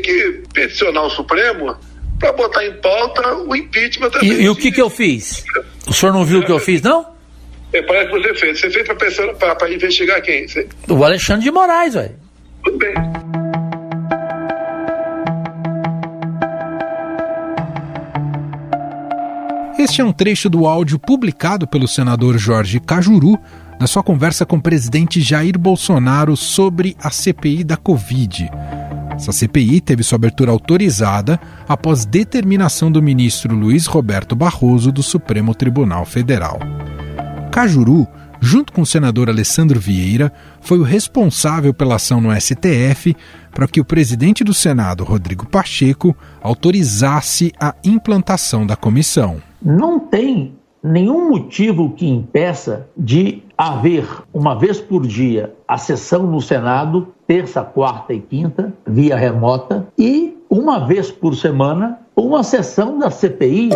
que peticionar o Supremo para botar em pauta o impeachment também. E o que eu fiz? O senhor não viu o que eu fiz, não? Parece que você fez. Você fez para investigar quem? O Alexandre de Moraes, velho. Tudo bem. Este é um trecho do áudio publicado pelo senador Jorge Cajuru na sua conversa com o presidente Jair Bolsonaro sobre a CPI da Covid. Essa CPI teve sua abertura autorizada após determinação do ministro Luiz Roberto Barroso do Supremo Tribunal Federal. Cajuru, junto com o senador Alessandro Vieira, foi o responsável pela ação no STF para que o presidente do Senado, Rodrigo Pacheco, autorizasse a implantação da comissão. Não tem nenhum motivo que impeça de haver, uma vez por dia, a sessão no Senado, terça, quarta e quinta, via remota, e uma vez por semana, uma sessão da CPI.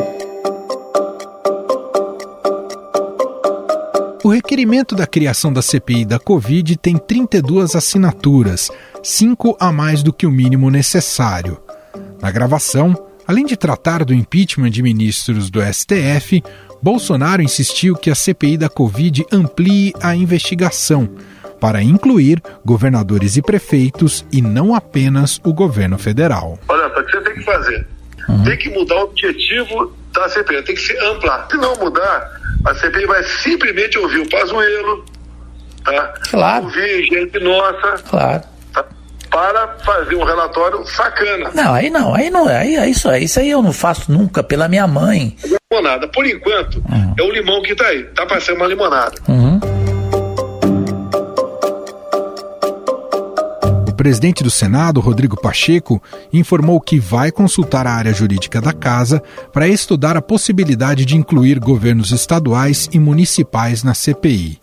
O requerimento da criação da CPI da Covid tem 32 assinaturas, 5 a mais do que o mínimo necessário. Na gravação, além de tratar do impeachment de ministros do STF, Bolsonaro insistiu que a CPI da Covid amplie a investigação para incluir governadores e prefeitos e não apenas o governo federal. Olha, o que você tem que fazer? Tem que mudar o objetivo da CPI, tem que se amplar. Se não mudar, a CPI vai simplesmente ouvir o Pazuello, tá? Claro. Ouvir gente nossa. Claro. Tá? Para fazer um relatório sacana. Isso aí eu não faço nunca pela minha mãe. Limonada, por enquanto, é o limão que tá aí, tá para ser uma limonada. O presidente do Senado, Rodrigo Pacheco, informou que vai consultar a área jurídica da casa para estudar a possibilidade de incluir governos estaduais e municipais na CPI.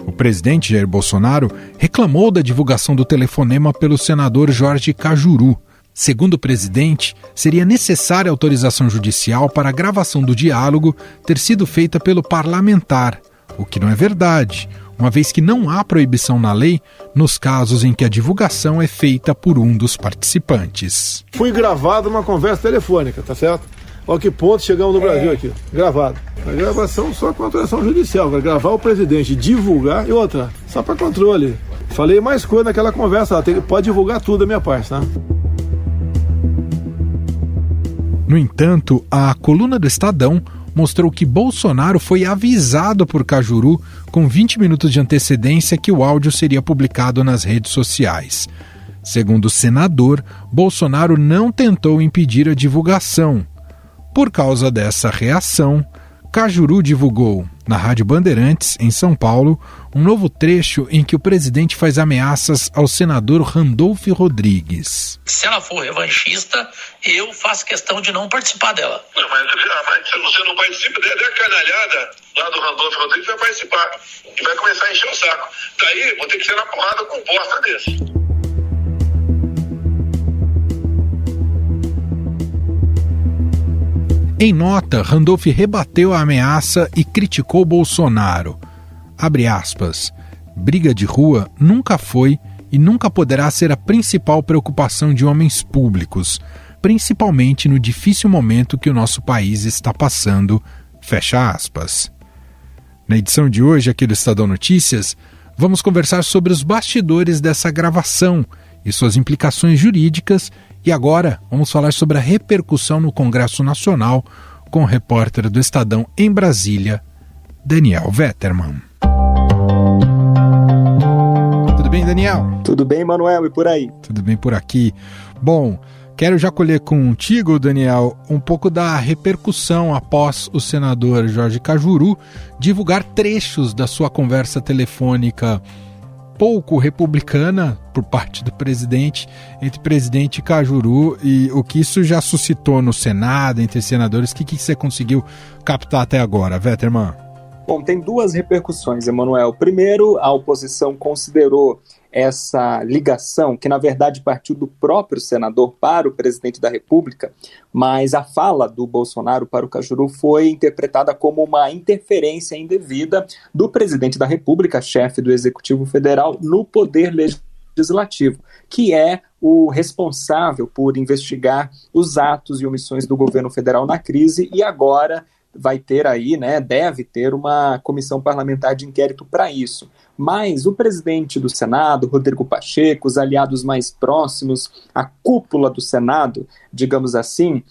O presidente Jair Bolsonaro reclamou da divulgação do telefonema pelo senador Jorge Cajuru. Segundo o presidente, seria necessária autorização judicial para a gravação do diálogo ter sido feita pelo parlamentar, o que não é verdade, uma vez que não há proibição na lei nos casos em que a divulgação é feita por um dos participantes. Fui gravado uma conversa telefônica, tá certo? Olha que ponto chegamos no Brasil aqui, gravado. A gravação só com autorização judicial, vai gravar o presidente, divulgar e outra, só para controle. Falei mais coisa naquela conversa, pode divulgar tudo da minha parte, tá? No entanto, a coluna do Estadão mostrou que Bolsonaro foi avisado por Cajuru com 20 minutos de antecedência que o áudio seria publicado nas redes sociais. Segundo o senador, Bolsonaro não tentou impedir a divulgação. Por causa dessa reação, Cajuru divulgou, na Rádio Bandeirantes, em São Paulo, um novo trecho em que o presidente faz ameaças ao senador Randolfo Rodrigues. Se ela for revanchista, eu faço questão de não participar dela. Não, mas você não participa, da canalhada lá do Randolfo Rodrigues vai participar e vai começar a encher o saco. Daí, vou ter que ser na porrada com bosta desse. Em nota, Randolph rebateu a ameaça e criticou Bolsonaro. Abre aspas. Briga de rua nunca foi e nunca poderá ser a principal preocupação de homens públicos, principalmente no difícil momento que o nosso país está passando. Fecha aspas. Na edição de hoje aqui do Estadão Notícias, vamos conversar sobre os bastidores dessa gravação e suas implicações jurídicas. E agora vamos falar sobre a repercussão no Congresso Nacional com o repórter do Estadão em Brasília, Daniel Vetterman. Tudo bem, Daniel? Tudo bem, Manuel, e por aí? Tudo bem por aqui. Bom, quero já colher contigo, Daniel, um pouco da repercussão após o senador Jorge Cajuru divulgar trechos da sua conversa telefônica pouco republicana por parte do presidente, entre presidente e Cajuru, e o que isso já suscitou no Senado, entre senadores. O que você conseguiu captar até agora, Vetterman? Bom, tem duas repercussões, Emanuel. Primeiro, a oposição considerou essa ligação, que na verdade partiu do próprio senador para o presidente da República, mas a fala do Bolsonaro para o Cajuru foi interpretada como uma interferência indevida do presidente da República, chefe do Executivo Federal, no poder legislativo Legislativo, que é o responsável por investigar os atos e omissões do governo federal na crise, e agora vai ter aí, né, deve ter uma comissão parlamentar de inquérito para isso. Mas o presidente do Senado, Rodrigo Pacheco, os aliados mais próximos, a cúpula do Senado, digamos assim,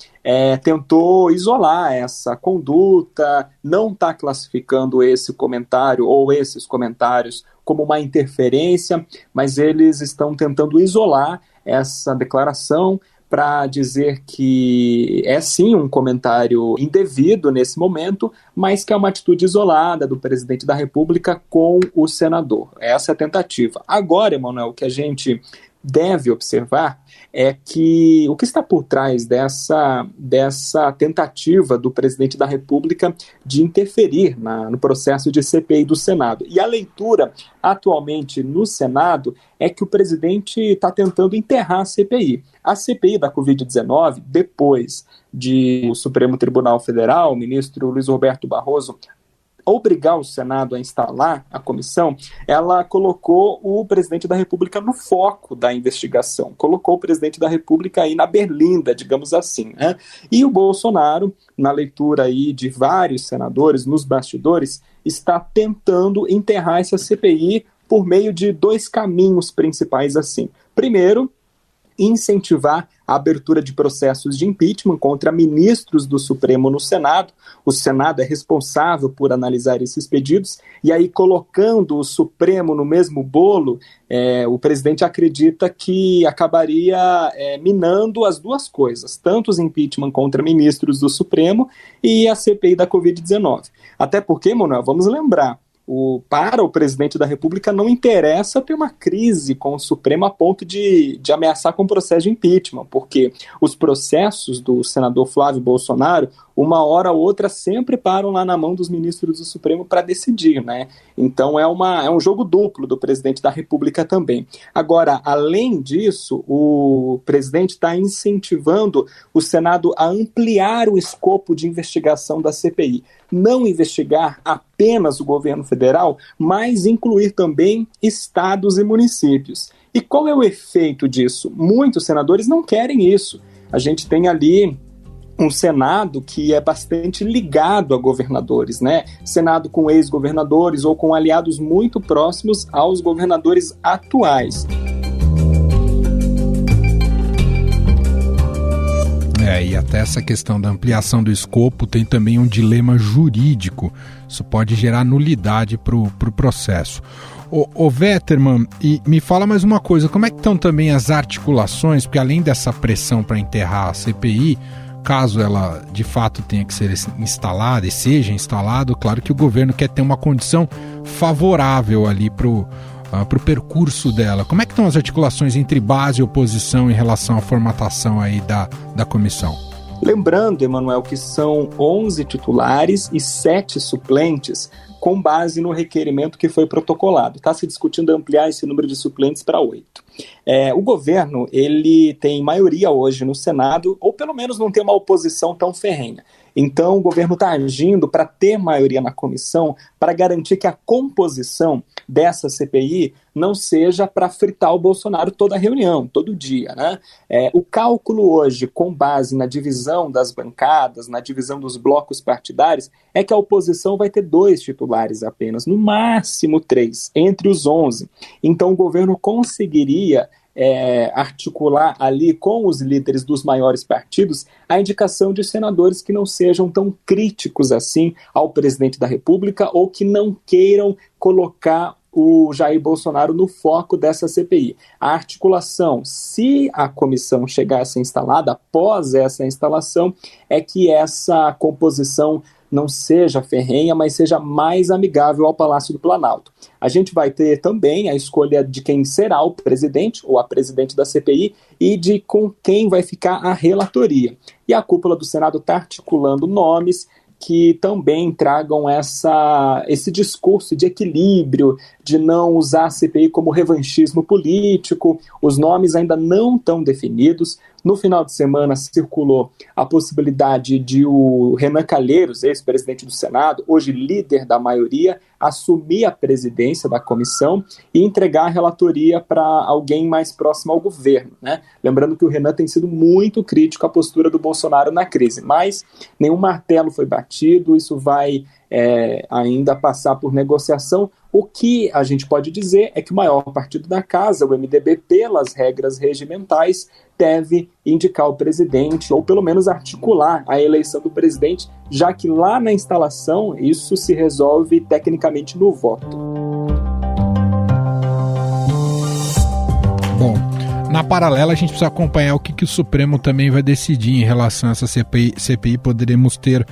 tentou isolar essa conduta, não está classificando esse comentário ou esses comentários como uma interferência, mas eles estão tentando isolar essa declaração para dizer que é sim um comentário indevido nesse momento, mas que é uma atitude isolada do presidente da República com o senador. Essa é a tentativa. Agora, Emanuel, o que a gente deve observar é que o que está por trás dessa tentativa do presidente da República de interferir no processo de CPI do Senado. E a leitura atualmente no Senado é que o presidente está tentando enterrar a CPI. A CPI da Covid-19, depois de o Supremo Tribunal Federal, o ministro Luiz Roberto Barroso, obrigar o Senado a instalar a comissão, ela colocou o presidente da República no foco da investigação, colocou o presidente da República aí na berlinda, digamos assim, né? E o Bolsonaro, na leitura aí de vários senadores, nos bastidores, está tentando enterrar essa CPI por meio de dois caminhos principais assim. Primeiro, incentivar a abertura de processos de impeachment contra ministros do Supremo no Senado. O Senado é responsável por analisar esses pedidos, e aí colocando o Supremo no mesmo bolo, o presidente acredita que acabaria minando as duas coisas, tanto os impeachment contra ministros do Supremo e a CPI da Covid-19. Até porque, Manuel, vamos lembrar, para o presidente da República não interessa ter uma crise com o Supremo a ponto de ameaçar com processo de impeachment, porque os processos do senador Flávio Bolsonaro, uma hora ou outra, sempre param lá na mão dos ministros do Supremo para decidir, né? Então é um jogo duplo do presidente da República também. Agora, além disso, o presidente está incentivando o Senado a ampliar o escopo de investigação da CPI. Não investigar apenas o governo federal, mas incluir também estados e municípios. E qual é o efeito disso? Muitos senadores não querem isso. A gente tem ali um Senado que é bastante ligado a governadores, né? Senado com ex-governadores ou com aliados muito próximos aos governadores atuais. E até essa questão da ampliação do escopo tem também um dilema jurídico. Isso pode gerar nulidade para o processo. Ô Vetterman, e me fala mais uma coisa, como é que estão também as articulações, porque além dessa pressão para enterrar a CPI, caso ela de fato tenha que ser instalada e seja instalado, claro que o governo quer ter uma condição favorável ali para o percurso dela. Como é que estão as articulações entre base e oposição em relação à formatação aí da comissão? Lembrando, Emanuel, que são 11 titulares e 7 suplentes, com base no requerimento que foi protocolado. Está se discutindo ampliar esse número de suplentes para 8. O governo, ele tem maioria hoje no Senado, ou pelo menos não tem uma oposição tão ferrenha. Então, o governo está agindo para ter maioria na comissão, para garantir que a composição dessa CPI não seja para fritar o Bolsonaro toda a reunião, todo dia, né? O cálculo hoje, com base na divisão das bancadas, na divisão dos blocos partidários, é que a oposição vai ter 2 titulares apenas, no máximo 3, entre os 11. Então, o governo conseguiria articular ali com os líderes dos maiores partidos a indicação de senadores que não sejam tão críticos assim ao presidente da República ou que não queiram colocar o Jair Bolsonaro no foco dessa CPI. A articulação, se a comissão chegar a ser instalada, após essa instalação, é que essa composição não seja ferrenha, mas seja mais amigável ao Palácio do Planalto. A gente vai ter também a escolha de quem será o presidente ou a presidente da CPI e de com quem vai ficar a relatoria. E a cúpula do Senado está articulando nomes que também tragam esse discurso de equilíbrio, de não usar a CPI como revanchismo político. Os nomes ainda não estão definidos. No final de semana circulou a possibilidade de o Renan Calheiros, ex-presidente do Senado, hoje líder da maioria, assumir a presidência da comissão e entregar a relatoria para alguém mais próximo ao governo, né? Lembrando que o Renan tem sido muito crítico à postura do Bolsonaro na crise, mas nenhum martelo foi batido, isso vai ainda passar por negociação. O que a gente pode dizer é que o maior partido da casa, o MDB, pelas regras regimentais, deve indicar o presidente, ou pelo menos articular a eleição do presidente, já que lá na instalação isso se resolve tecnicamente no voto. Bom, na paralela a gente precisa acompanhar o que o Supremo também vai decidir em relação a essa CPI. Poderemos ter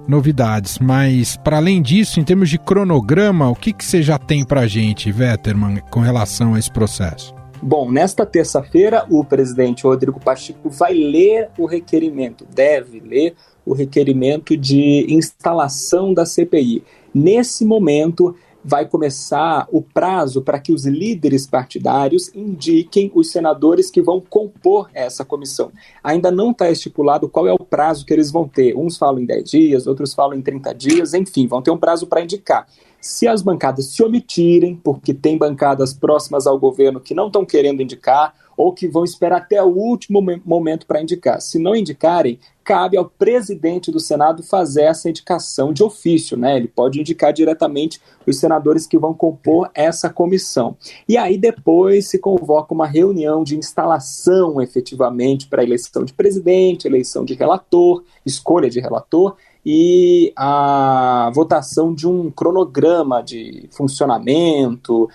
novidades, mas para além disso, em termos de cronograma, o que você já tem para a gente, Vetterman, com relação a esse processo? Bom, nesta terça-feira, o presidente Rodrigo Pacheco vai ler o requerimento, deve ler o requerimento de instalação da CPI. Nesse momento, vai começar o prazo para que os líderes partidários indiquem os senadores que vão compor essa comissão. Ainda não está estipulado qual é o prazo que eles vão ter. Uns falam em 10 dias, outros falam em 30 dias, enfim, vão ter um prazo para indicar. Se as bancadas se omitirem, porque tem bancadas próximas ao governo que não estão querendo indicar, ou que vão esperar até o último momento para indicar. Se não indicarem, cabe ao presidente do Senado fazer essa indicação de ofício, né? Ele pode indicar diretamente os senadores que vão compor essa comissão. E aí depois se convoca uma reunião de instalação, efetivamente, para a eleição de presidente, eleição de relator, escolha de relator, e a votação de um cronograma de funcionamento,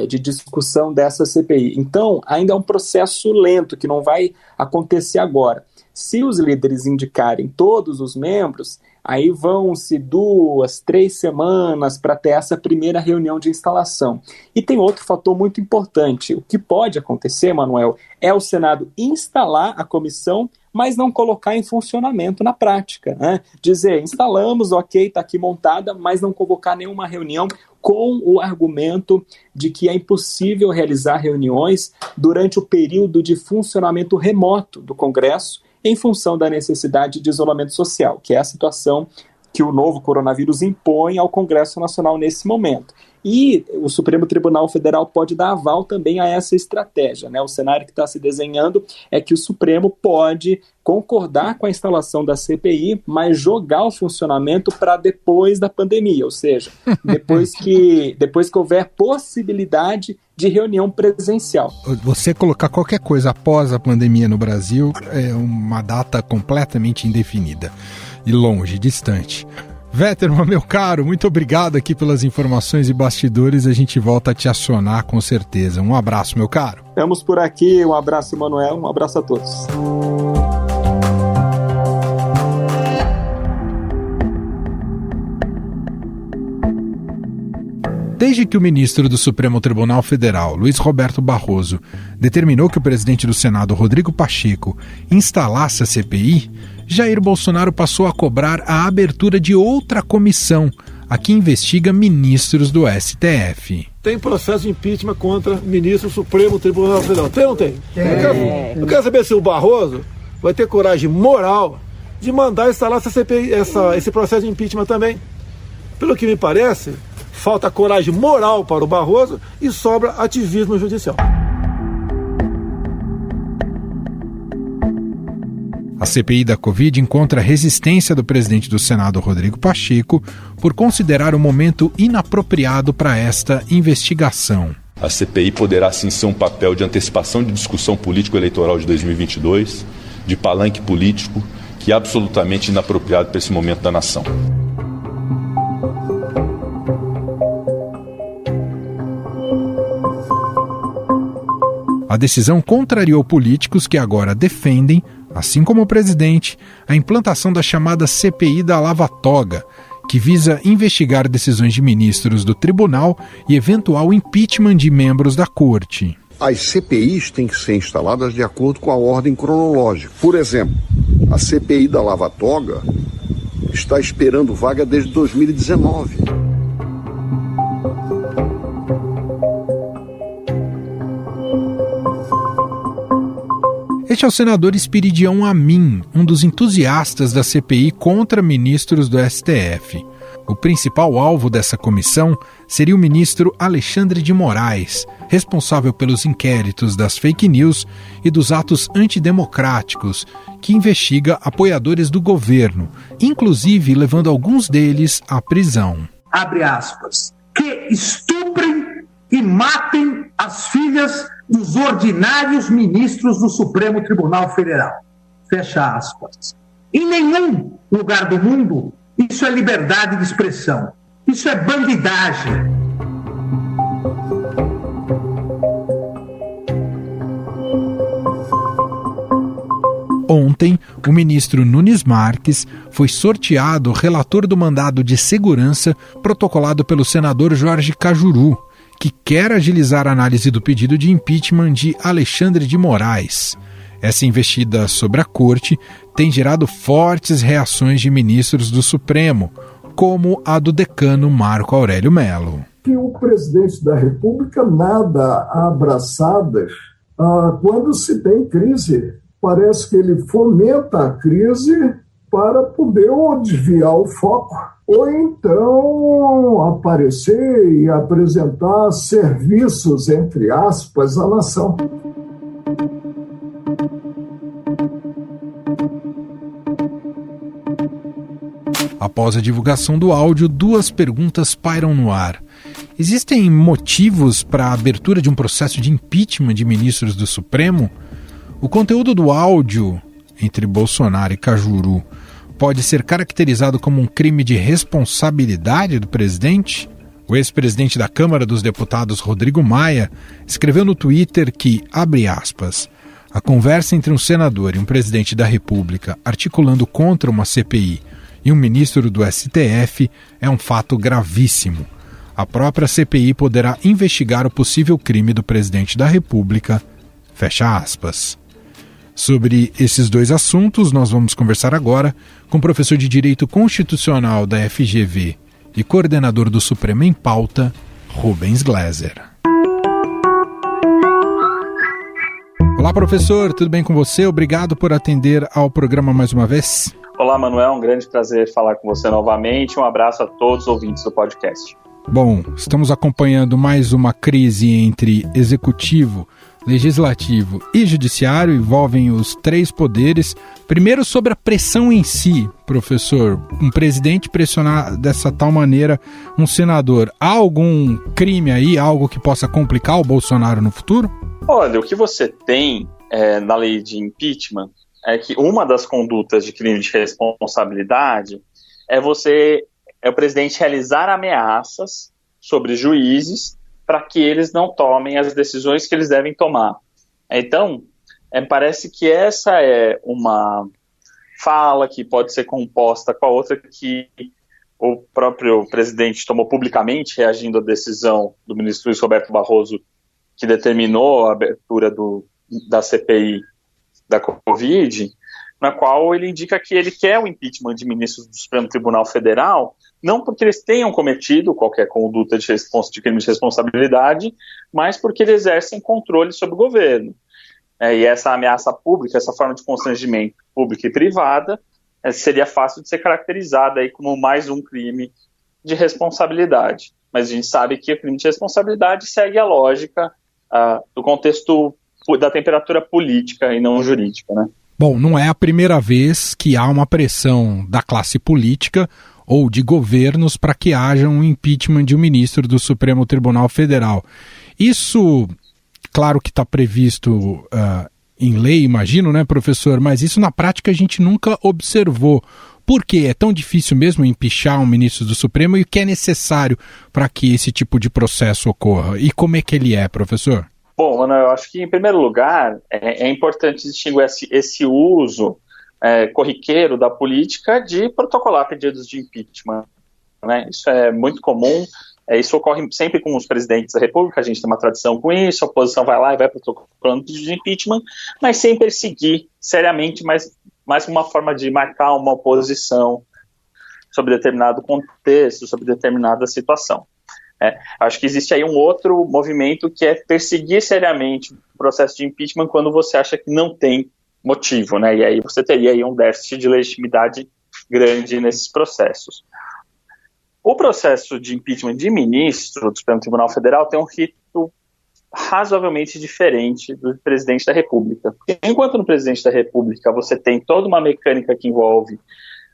de discussão dessa CPI. Então, ainda é um processo lento, que não vai acontecer agora. Se os líderes indicarem todos os membros, aí vão-se 2, 3 semanas para ter essa primeira reunião de instalação. E tem outro fator muito importante. O que pode acontecer, Manuel, é o Senado instalar a comissão, mas não colocar em funcionamento na prática, né? Dizer, instalamos, ok, está aqui montada, mas não convocar nenhuma reunião com o argumento de que é impossível realizar reuniões durante o período de funcionamento remoto do Congresso em função da necessidade de isolamento social, que é a situação que o novo coronavírus impõe ao Congresso Nacional nesse momento. E o Supremo Tribunal Federal pode dar aval também a essa estratégia, né? O cenário que está se desenhando é que o Supremo pode concordar com a instalação da CPI, mas jogar o funcionamento para depois da pandemia, ou seja, depois que houver possibilidade de reunião presencial. Você colocar qualquer coisa após a pandemia no Brasil é uma data completamente indefinida e longe, distante. Vetterman, meu caro, muito obrigado aqui pelas informações e bastidores. A gente volta a te acionar com certeza. Um abraço, meu caro. Estamos por aqui. Um abraço, Manuel. Um abraço a todos. Desde que o ministro do Supremo Tribunal Federal, Luiz Roberto Barroso, determinou que o presidente do Senado, Rodrigo Pacheco, instalasse a CPI, Jair Bolsonaro passou a cobrar a abertura de outra comissão, a que investiga ministros do STF. Tem processo de impeachment contra ministro do Supremo Tribunal Federal. Tem ou não tem? Eu quero saber se o Barroso vai ter coragem moral de mandar instalar essa CPI, esse processo de impeachment também. Pelo que me parece, falta coragem moral para o Barroso e sobra ativismo judicial. A CPI da Covid encontra resistência do presidente do Senado, Rodrigo Pacheco, por considerar o momento inapropriado para esta investigação. A CPI poderá sim ser um papel de antecipação de discussão político-eleitoral de 2022, de palanque político, que é absolutamente inapropriado para esse momento da nação. A decisão contrariou políticos que agora defendem, assim como o presidente, a implantação da chamada CPI da Lava Toga, que visa investigar decisões de ministros do tribunal e eventual impeachment de membros da corte. As CPIs têm que ser instaladas de acordo com a ordem cronológica. Por exemplo, a CPI da Lava Toga está esperando vaga desde 2019. Este é o senador Espiridião Amin, um dos entusiastas da CPI contra ministros do STF. O principal alvo dessa comissão seria o ministro Alexandre de Moraes, responsável pelos inquéritos das fake news e dos atos antidemocráticos, que investiga apoiadores do governo, inclusive levando alguns deles à prisão. Abre aspas. Que estuprem e matem as filhas dos ordinários ministros do Supremo Tribunal Federal. Fecha aspas. Em nenhum lugar do mundo isso é liberdade de expressão. Isso é bandidagem. Ontem, o ministro Nunes Marques foi sorteado relator do mandado de segurança protocolado pelo senador Jorge Cajuru, que quer agilizar a análise do pedido de impeachment de Alexandre de Moraes. Essa investida sobre a corte tem gerado fortes reações de ministros do Supremo, como a do decano Marco Aurélio Mello. Que o presidente da República nada a braçadas quando se tem crise. Parece que ele fomenta a crise para poder ou desviar o foco, ou então aparecer e apresentar serviços, entre aspas, à nação. Após a divulgação do áudio, duas perguntas pairam no ar. Existem motivos para a abertura de um processo de impeachment de ministros do Supremo? O conteúdo do áudio entre Bolsonaro e Cajuru pode ser caracterizado como um crime de responsabilidade do presidente? O ex-presidente da Câmara dos Deputados, Rodrigo Maia, escreveu no Twitter que, abre aspas, a conversa entre um senador e um presidente da República articulando contra uma CPI e um ministro do STF é um fato gravíssimo. A própria CPI poderá investigar o possível crime do presidente da República, fecha aspas. Sobre esses dois assuntos, nós vamos conversar agora com o professor de Direito Constitucional da FGV e coordenador do Supremo em Pauta, Rubens Gleiser. Olá, professor, tudo bem com você? Obrigado por atender ao programa mais uma vez. Olá, Manuel, um grande prazer falar com você novamente. Um abraço a todos os ouvintes do podcast. Bom, estamos acompanhando mais uma crise entre executivo, legislativo e judiciário, envolvem os três poderes. Primeiro, sobre a pressão em si, professor, um presidente pressionar dessa tal maneira um senador. Há algum crime aí, algo que possa complicar o Bolsonaro no futuro? Olha, o que você tem na lei de impeachment é que uma das condutas de crime de responsabilidade é o presidente realizar ameaças sobre juízes para que eles não tomem as decisões que eles devem tomar. Então, parece que essa é uma fala que pode ser composta com a outra que o próprio presidente tomou publicamente, reagindo à decisão do ministro Luiz Roberto Barroso, que determinou a abertura da CPI da Covid, na qual ele indica que ele quer o impeachment de ministros do Supremo Tribunal Federal, não porque eles tenham cometido qualquer conduta de crime de responsabilidade, mas porque eles exercem controle sobre o governo. E essa ameaça pública, essa forma de constrangimento pública e privada, seria fácil de ser caracterizada aí como mais um crime de responsabilidade. Mas a gente sabe que o crime de responsabilidade segue a lógica do contexto da temperatura política e não jurídica, né? Bom, não é a primeira vez que há uma pressão da classe política ou de governos para que haja um impeachment de um ministro do Supremo Tribunal Federal. Isso, claro que está previsto em lei, imagino, né, professor? Mas isso na prática a gente nunca observou. Por que é tão difícil mesmo empichar um ministro do Supremo e o que é necessário para que esse tipo de processo ocorra? E como é que ele é, professor? Bom, Ana, eu acho que, em primeiro lugar, é importante distinguir esse uso corriqueiro da política de protocolar pedidos de impeachment, né? Isso é muito comum, isso ocorre sempre com os presidentes da República, a gente tem uma tradição com isso, a oposição vai lá e vai protocolando pedido de impeachment, mas sem perseguir seriamente, mas mais uma forma de marcar uma oposição sobre determinado contexto, sobre determinada situação. Acho que existe aí um outro movimento que é perseguir seriamente o processo de impeachment quando você acha que não tem motivo, né? E aí você teria aí um déficit de legitimidade grande nesses processos. O processo de impeachment de ministro do Supremo Tribunal Federal tem um rito razoavelmente diferente do presidente da República. Enquanto no presidente da República você tem toda uma mecânica que envolve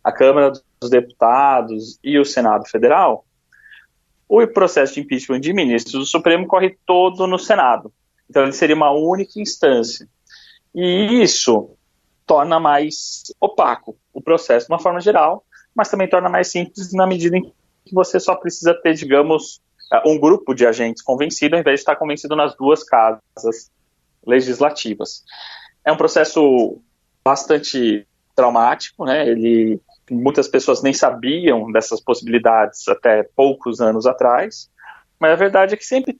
a Câmara dos Deputados e o Senado Federal, o processo de impeachment de ministros do Supremo corre todo no Senado. Então ele seria uma única instância. E isso torna mais opaco o processo de uma forma geral, mas também torna mais simples na medida em que você só precisa ter, digamos, um grupo de agentes convencido, ao invés de estar convencido nas duas casas legislativas. É um processo bastante traumático, né? Muitas pessoas nem sabiam dessas possibilidades até poucos anos atrás, mas a verdade é que sempre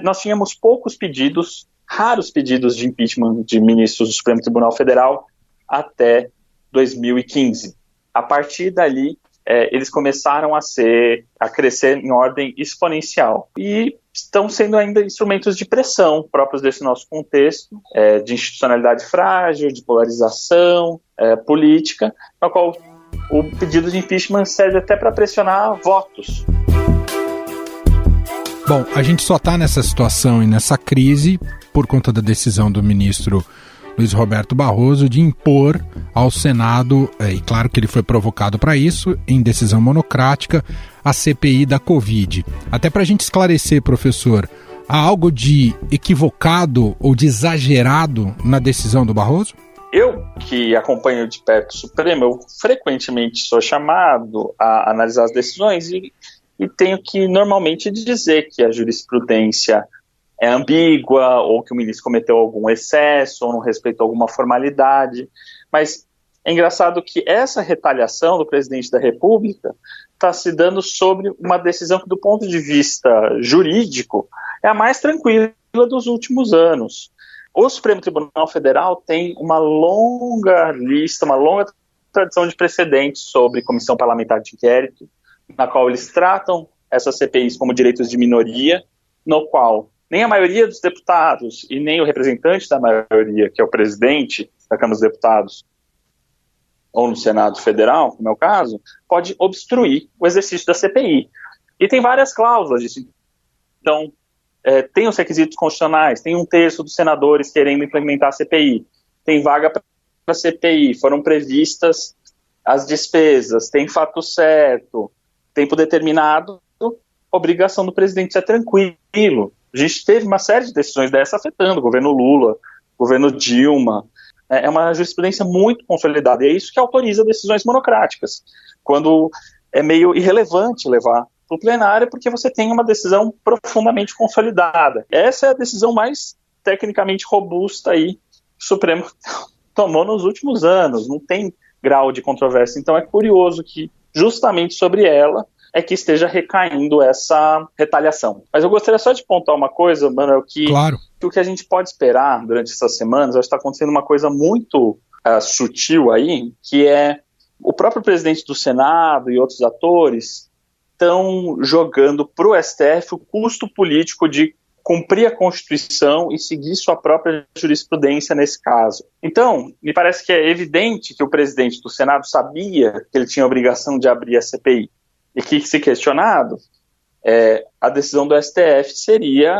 nós tínhamos poucos pedidos, raros pedidos de impeachment de ministros do Supremo Tribunal Federal até 2015. A partir dali, eles começaram a crescer em ordem exponencial e estão sendo ainda instrumentos de pressão próprios desse nosso contexto, de institucionalidade frágil, de polarização política, na qual o pedido de impeachment serve até para pressionar votos. Bom, a gente só está nessa situação e nessa crise por conta da decisão do ministro Luiz Roberto Barroso de impor ao Senado, e claro que ele foi provocado para isso, em decisão monocrática, a CPI da Covid. Até para a gente esclarecer, professor, há algo de equivocado ou de exagerado na decisão do Barroso? Eu, que acompanho de perto o Supremo, eu frequentemente sou chamado a analisar as decisões e tenho que normalmente dizer que a jurisprudência é ambígua, ou que o ministro cometeu algum excesso, ou não respeitou alguma formalidade. Mas é engraçado que essa retaliação do presidente da República está se dando sobre uma decisão que, do ponto de vista jurídico, é a mais tranquila dos últimos anos. O Supremo Tribunal Federal tem uma longa lista, uma longa tradição de precedentes sobre comissão parlamentar de inquérito, na qual eles tratam essas CPIs como direitos de minoria, no qual nem a maioria dos deputados e nem o representante da maioria, que é o presidente da Câmara dos Deputados, ou no Senado Federal, como é o caso, pode obstruir o exercício da CPI. E tem várias cláusulas disso. Então, tem os requisitos constitucionais, tem 1/3 dos senadores querendo implementar a CPI, tem vaga para a CPI, foram previstas as despesas, tem fato certo, tempo determinado, obrigação do presidente ser tranquilo. A gente teve uma série de decisões dessas afetando o governo Lula, o governo Dilma. É uma jurisprudência muito consolidada, e é isso que autoriza decisões monocráticas, quando é meio irrelevante levar para o plenário, porque você tem uma decisão profundamente consolidada. Essa é a decisão mais tecnicamente robusta aí que o Supremo tomou nos últimos anos, não tem grau de controvérsia. Então é curioso que justamente sobre ela é que esteja recaindo essa retaliação. Mas eu gostaria só de pontuar uma coisa, Manuel, que o que a gente pode esperar durante essas semanas, acho que está acontecendo uma coisa muito sutil aí, que é o próprio presidente do Senado e outros atores estão jogando para o STF o custo político de cumprir a Constituição e seguir sua própria jurisprudência nesse caso. Então, me parece que é evidente que o presidente do Senado sabia que ele tinha a obrigação de abrir a CPI, e que, se questionado, a decisão do STF seria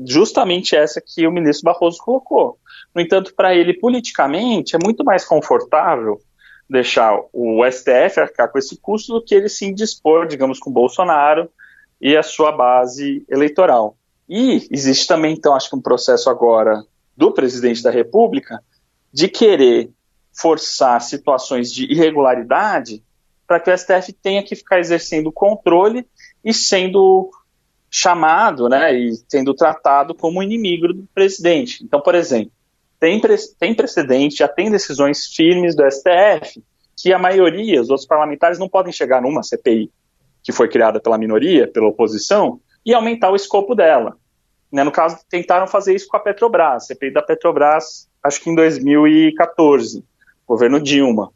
justamente essa que o ministro Barroso colocou. No entanto, para ele, politicamente, é muito mais confortável deixar o STF arcar com esse custo do que ele se indispor, digamos, com Bolsonaro e a sua base eleitoral. E existe também, então, acho que um processo agora do presidente da República de querer forçar situações de irregularidade para que o STF tenha que ficar exercendo controle e sendo chamado, né, e sendo tratado como inimigo do presidente. Então, por exemplo, tem precedente, já tem decisões firmes do STF que a maioria, os outros parlamentares, não podem chegar numa CPI que foi criada pela minoria, pela oposição, e aumentar o escopo dela. No caso, tentaram fazer isso com a Petrobras, CPI da Petrobras, acho que em 2014, governo Dilma,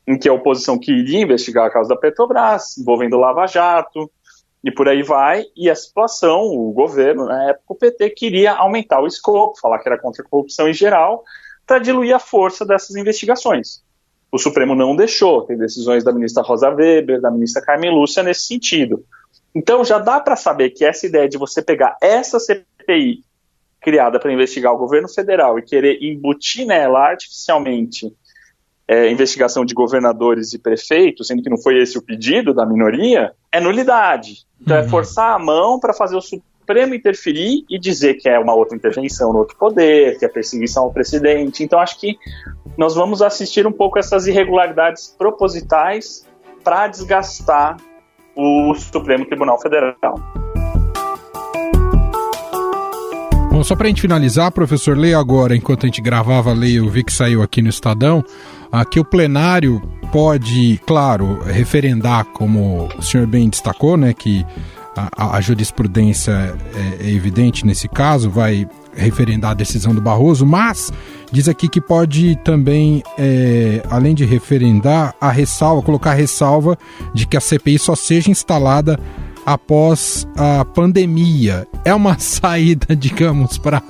em que a oposição queria investigar a causa da Petrobras, envolvendo Lava Jato, e por aí vai, e a situação, o governo, na época, o PT queria aumentar o escopo, falar que era contra a corrupção em geral, para diluir a força dessas investigações. O Supremo não deixou, tem decisões da ministra Rosa Weber, da ministra Carmen Lúcia nesse sentido. Então já dá para saber que essa ideia de você pegar essa CPI criada para investigar o governo federal e querer embutir nela artificialmente investigação de governadores e prefeitos, sendo que não foi esse o pedido da minoria, é nulidade. Então é forçar a mão para fazer o Supremo interferir e dizer que é uma outra intervenção no outro poder, que é perseguição ao presidente. Então acho que nós vamos assistir um pouco essas irregularidades propositais para desgastar o Supremo Tribunal Federal. Bom, só para a gente finalizar, professor, leia agora, enquanto a gente gravava, eu vi que saiu aqui no Estadão, que o plenário pode, claro, referendar, como o senhor bem destacou, né, que a jurisprudência é evidente nesse caso, vai referendar a decisão do Barroso, mas diz aqui que pode também, além de referendar, colocar a ressalva de que a CPI só seja instalada após a pandemia. É uma saída, digamos, para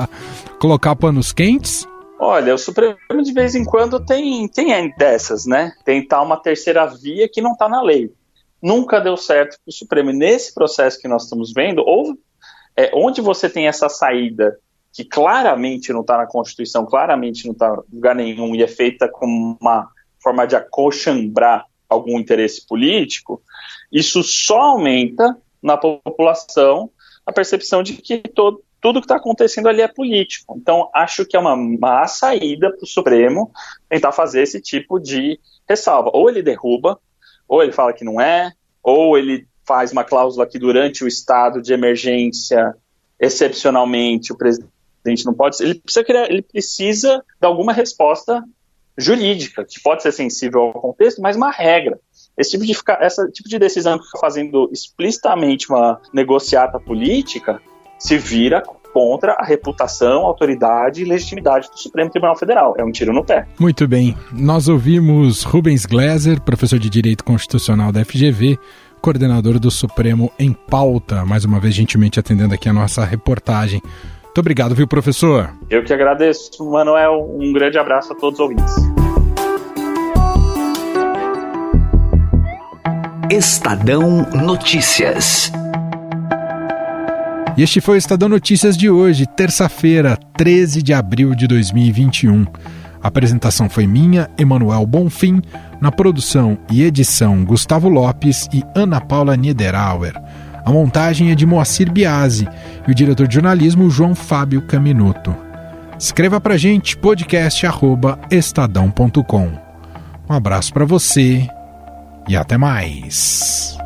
colocar panos quentes? Olha, o Supremo de vez em quando tem dessas, né? Tentar uma terceira via que não está na lei. Nunca deu certo para o Supremo. E nesse processo que nós estamos vendo, onde você tem essa saída que claramente não está na Constituição, claramente não está em lugar nenhum e é feita como uma forma de acochambrar algum interesse político, isso só aumenta na população a percepção de que tudo que está acontecendo ali é político. Então, acho que é uma má saída para o Supremo tentar fazer esse tipo de ressalva. Ou ele derruba, ou ele fala que não é, ou ele faz uma cláusula que durante o estado de emergência, excepcionalmente, o presidente não pode... Ele precisa de alguma resposta jurídica, que pode ser sensível ao contexto, mas uma regra. Esse tipo de decisão que está fazendo explicitamente uma negociata política se vira contra a reputação, autoridade e legitimidade do Supremo Tribunal Federal. É um tiro no pé. Muito bem. Nós ouvimos Rubens Gleiser, professor de Direito Constitucional da FGV, coordenador do Supremo em Pauta, mais uma vez gentilmente atendendo aqui a nossa reportagem. Muito obrigado, viu, professor? Eu que agradeço, Manuel. Um grande abraço a todos os ouvintes. Estadão Notícias. E este foi o Estadão Notícias de hoje, terça-feira, 13 de abril de 2021. A apresentação foi minha, Emanuel Bonfim, na produção e edição Gustavo Lopes e Ana Paula Niederauer. A montagem é de Moacir Biasi e o diretor de jornalismo João Fábio Caminuto. Escreva pra gente, podcast@estadão.com. Um abraço para você e até mais.